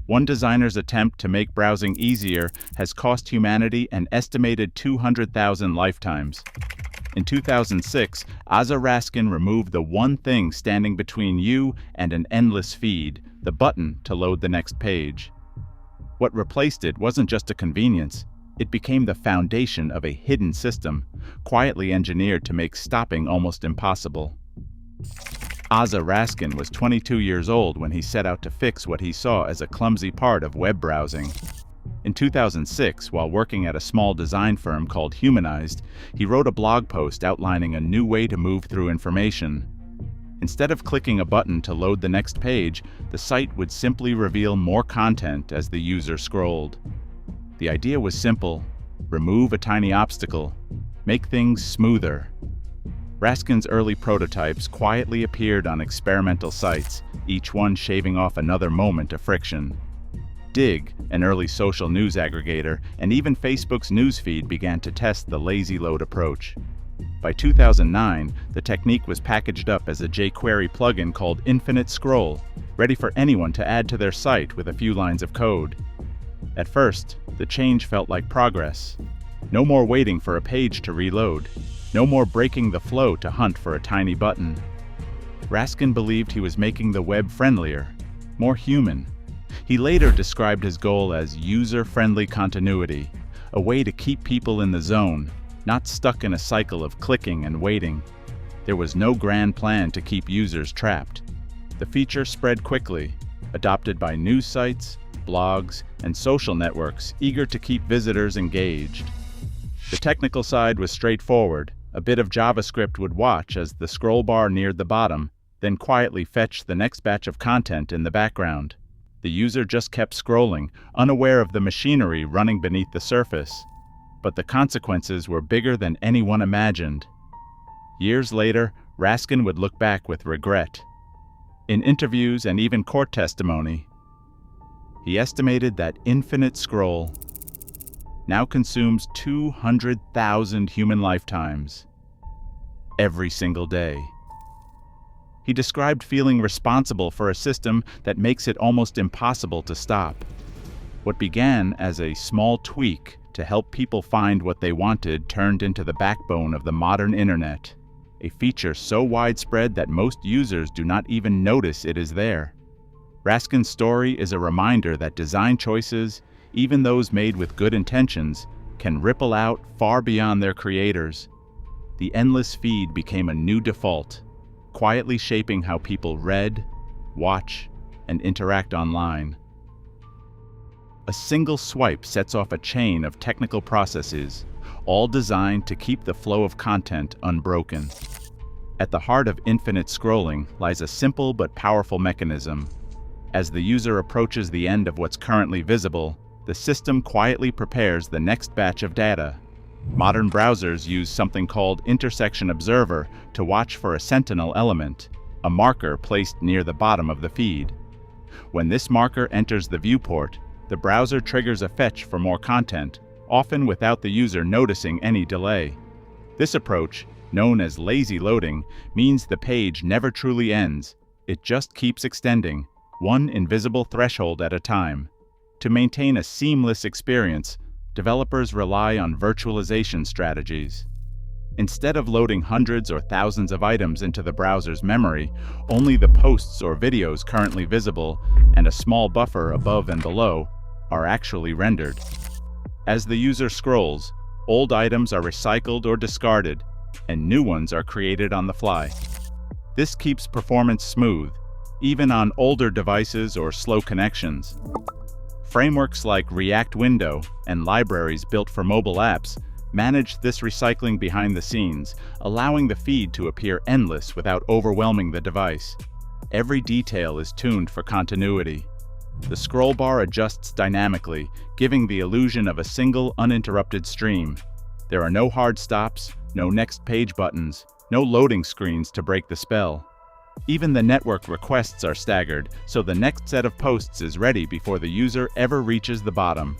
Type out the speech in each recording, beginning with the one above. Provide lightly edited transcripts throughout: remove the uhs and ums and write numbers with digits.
One designer's attempt to make browsing easier has cost humanity an estimated 200,000 lifetimes. In 2006, Asa Raskin removed the one thing standing between you and an endless feed, the button to load the next page. What replaced it wasn't just a convenience, it became the foundation of a hidden system, quietly engineered to make stopping almost impossible. Asa Raskin was 22 years old when he set out to fix what he saw as a clumsy part of web browsing. In 2006, while working at a small design firm called Humanized, he wrote a blog post outlining a new way to move through information. Instead of clicking a button to load the next page, the site would simply reveal more content as the user scrolled. The idea was simple: remove a tiny obstacle, make things smoother. Raskin's early prototypes quietly appeared on experimental sites, each one shaving off another moment of friction. Digg, an early social news aggregator, and even Facebook's newsfeed began to test the lazy load approach. By 2009, the technique was packaged up as a jQuery plugin called Infinite Scroll, ready for anyone to add to their site with a few lines of code. At first, the change felt like progress. No more waiting for a page to reload. No more breaking the flow to hunt for a tiny button. Raskin believed he was making the web friendlier, more human. He later described his goal as user-friendly continuity, a way to keep people in the zone, not stuck in a cycle of clicking and waiting. There was no grand plan to keep users trapped. The feature spread quickly, adopted by news sites, blogs, and social networks eager to keep visitors engaged. The technical side was straightforward. A bit of JavaScript would watch as the scroll bar neared the bottom, then quietly fetch the next batch of content in the background. The user just kept scrolling, unaware of the machinery running beneath the surface. But the consequences were bigger than anyone imagined. Years later, Raskin would look back with regret. In interviews and even court testimony, he estimated that Infinite Scroll now consumes 200,000 human lifetimes every single day. He described feeling responsible for a system that makes it almost impossible to stop. What began as a small tweak to help people find what they wanted turned into the backbone of the modern internet, a feature so widespread that most users do not even notice it is there. Raskin's story is a reminder that design choices, even those made with good intentions, can ripple out far beyond their creators. The endless feed became a new default, quietly shaping how people read, watch, and interact online. A single swipe sets off a chain of technical processes, all designed to keep the flow of content unbroken. At the heart of infinite scrolling lies a simple but powerful mechanism. As the user approaches the end of what's currently visible, the system quietly prepares the next batch of data. Modern browsers use something called Intersection Observer to watch for a sentinel element, a marker placed near the bottom of the feed. When this marker enters the viewport, the browser triggers a fetch for more content, often without the user noticing any delay. This approach, known as lazy loading, means the page never truly ends. It just keeps extending, one invisible threshold at a time. To maintain a seamless experience, developers rely on virtualization strategies. Instead of loading hundreds or thousands of items into the browser's memory, only the posts or videos currently visible and a small buffer above and below are actually rendered. As the user scrolls, old items are recycled or discarded, and new ones are created on the fly. This keeps performance smooth, even on older devices or slow connections. Frameworks like React Window and libraries built for mobile apps manage this recycling behind the scenes, allowing the feed to appear endless without overwhelming the device. Every detail is tuned for continuity. The scroll bar adjusts dynamically, giving the illusion of a single uninterrupted stream. There are no hard stops, no next page buttons, no loading screens to break the spell. Even the network requests are staggered, so the next set of posts is ready before the user ever reaches the bottom.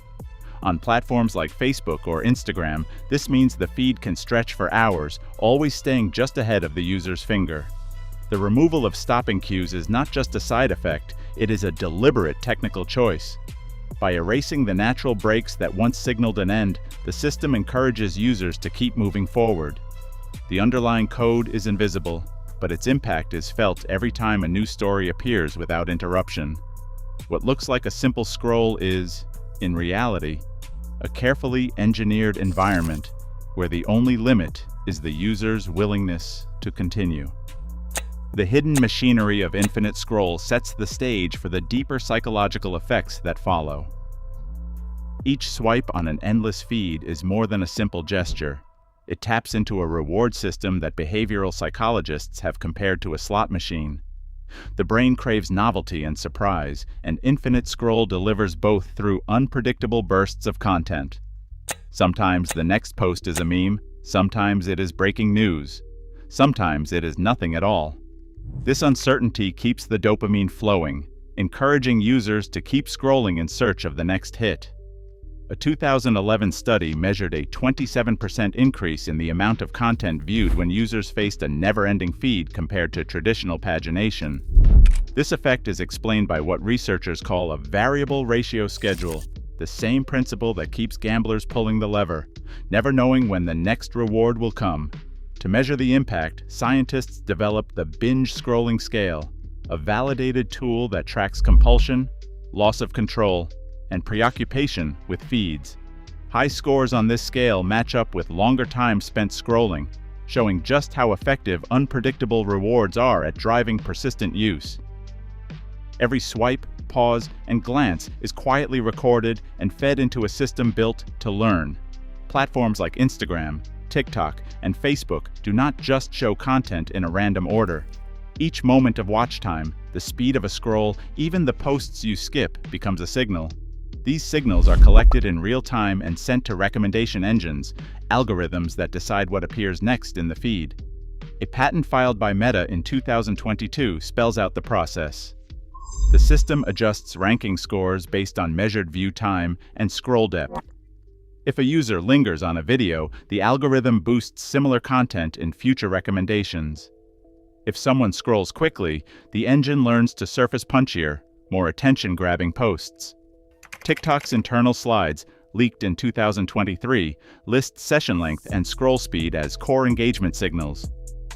On platforms like Facebook or Instagram, this means the feed can stretch for hours, always staying just ahead of the user's finger. The removal of stopping cues is not just a side effect, It is a deliberate technical choice. By erasing the natural breaks that once signaled an end, the system encourages users to keep moving forward. The underlying code is invisible, but its impact is felt every time a new story appears without interruption. What looks like a simple scroll is, in reality, a carefully engineered environment where the only limit is the user's willingness to continue. The hidden machinery of infinite scroll sets the stage for the deeper psychological effects that follow. Each swipe on an endless feed is more than a simple gesture. It taps into a reward system that behavioral psychologists have compared to a slot machine. The brain craves novelty and surprise, and infinite scroll delivers both through unpredictable bursts of content. Sometimes the next post is a meme, sometimes it is breaking news, sometimes it is nothing at all. This uncertainty keeps the dopamine flowing, encouraging users to keep scrolling in search of the next hit. A 2011 study measured a 27% increase in the amount of content viewed when users faced a never-ending feed compared to traditional pagination. This effect is explained by what researchers call a variable ratio schedule, the same principle that keeps gamblers pulling the lever, never knowing when the next reward will come. To measure the impact, scientists developed the binge scrolling scale, a validated tool that tracks compulsion, loss of control, and preoccupation with feeds. High scores on this scale match up with longer time spent scrolling, showing just how effective unpredictable rewards are at driving persistent use. Every swipe, pause, and glance is quietly recorded and fed into a system built to learn. Platforms like Instagram, TikTok, and Facebook do not just show content in a random order. Each moment of watch time, the speed of a scroll, even the posts you skip becomes a signal. These signals are collected in real time and sent to recommendation engines, algorithms that decide what appears next in the feed. A patent filed by Meta in 2022 spells out the process. The system adjusts ranking scores based on measured view time and scroll depth. If a user lingers on a video, the algorithm boosts similar content in future recommendations. If someone scrolls quickly, the engine learns to surface punchier, more attention-grabbing posts. TikTok's internal slides, leaked in 2023, list session length and scroll speed as core engagement signals.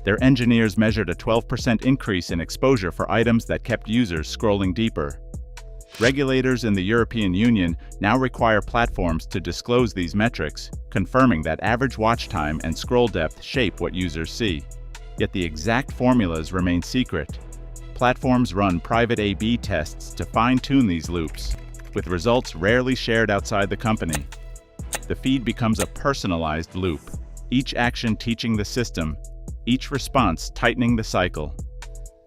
Their engineers measured a 12% increase in exposure for items that kept users scrolling deeper. Regulators in the European Union now require platforms to disclose these metrics, confirming that average watch time and scroll depth shape what users see. Yet the exact formulas remain secret. Platforms run private A/B tests to fine-tune these loops, with results rarely shared outside the company. The feed becomes a personalized loop, each action teaching the system, each response tightening the cycle.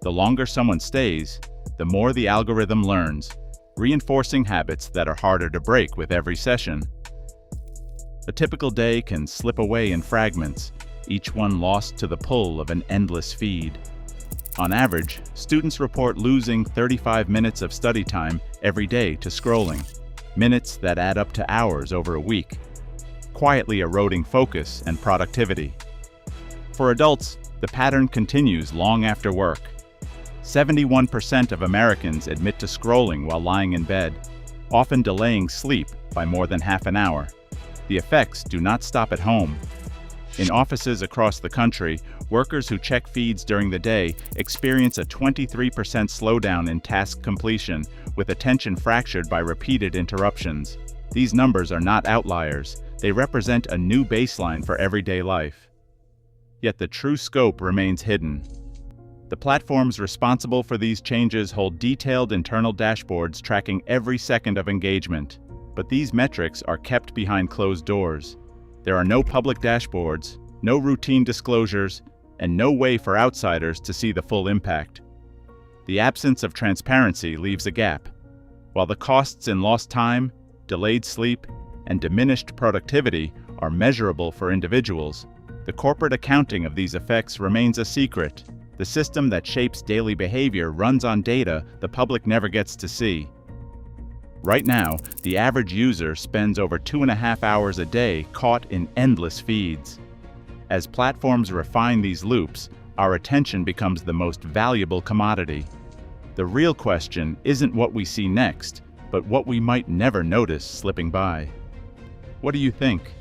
The longer someone stays, the more the algorithm learns, reinforcing habits that are harder to break with every session. A typical day can slip away in fragments, each one lost to the pull of an endless feed. On average, students report losing 35 minutes of study time every day to scrolling, minutes that add up to hours over a week, quietly eroding focus and productivity. For adults, the pattern continues long after work. 71% of Americans admit to scrolling while lying in bed, often delaying sleep by more than half an hour. The effects do not stop at home. In offices across the country, workers who check feeds during the day experience a 23% slowdown in task completion, with attention fractured by repeated interruptions. These numbers are not outliers. They represent a new baseline for everyday life. Yet the true scope remains hidden. The platforms responsible for these changes hold detailed internal dashboards tracking every second of engagement, but these metrics are kept behind closed doors. There are no public dashboards, no routine disclosures, and no way for outsiders to see the full impact. The absence of transparency leaves a gap. While the costs in lost time, delayed sleep, and diminished productivity are measurable for individuals, the corporate accounting of these effects remains a secret. The system that shapes daily behavior runs on data the public never gets to see. Right now, the average user spends over 2.5 hours a day caught in endless feeds. As platforms refine these loops, our attention becomes the most valuable commodity. The real question isn't what we see next, but what we might never notice slipping by. What do you think?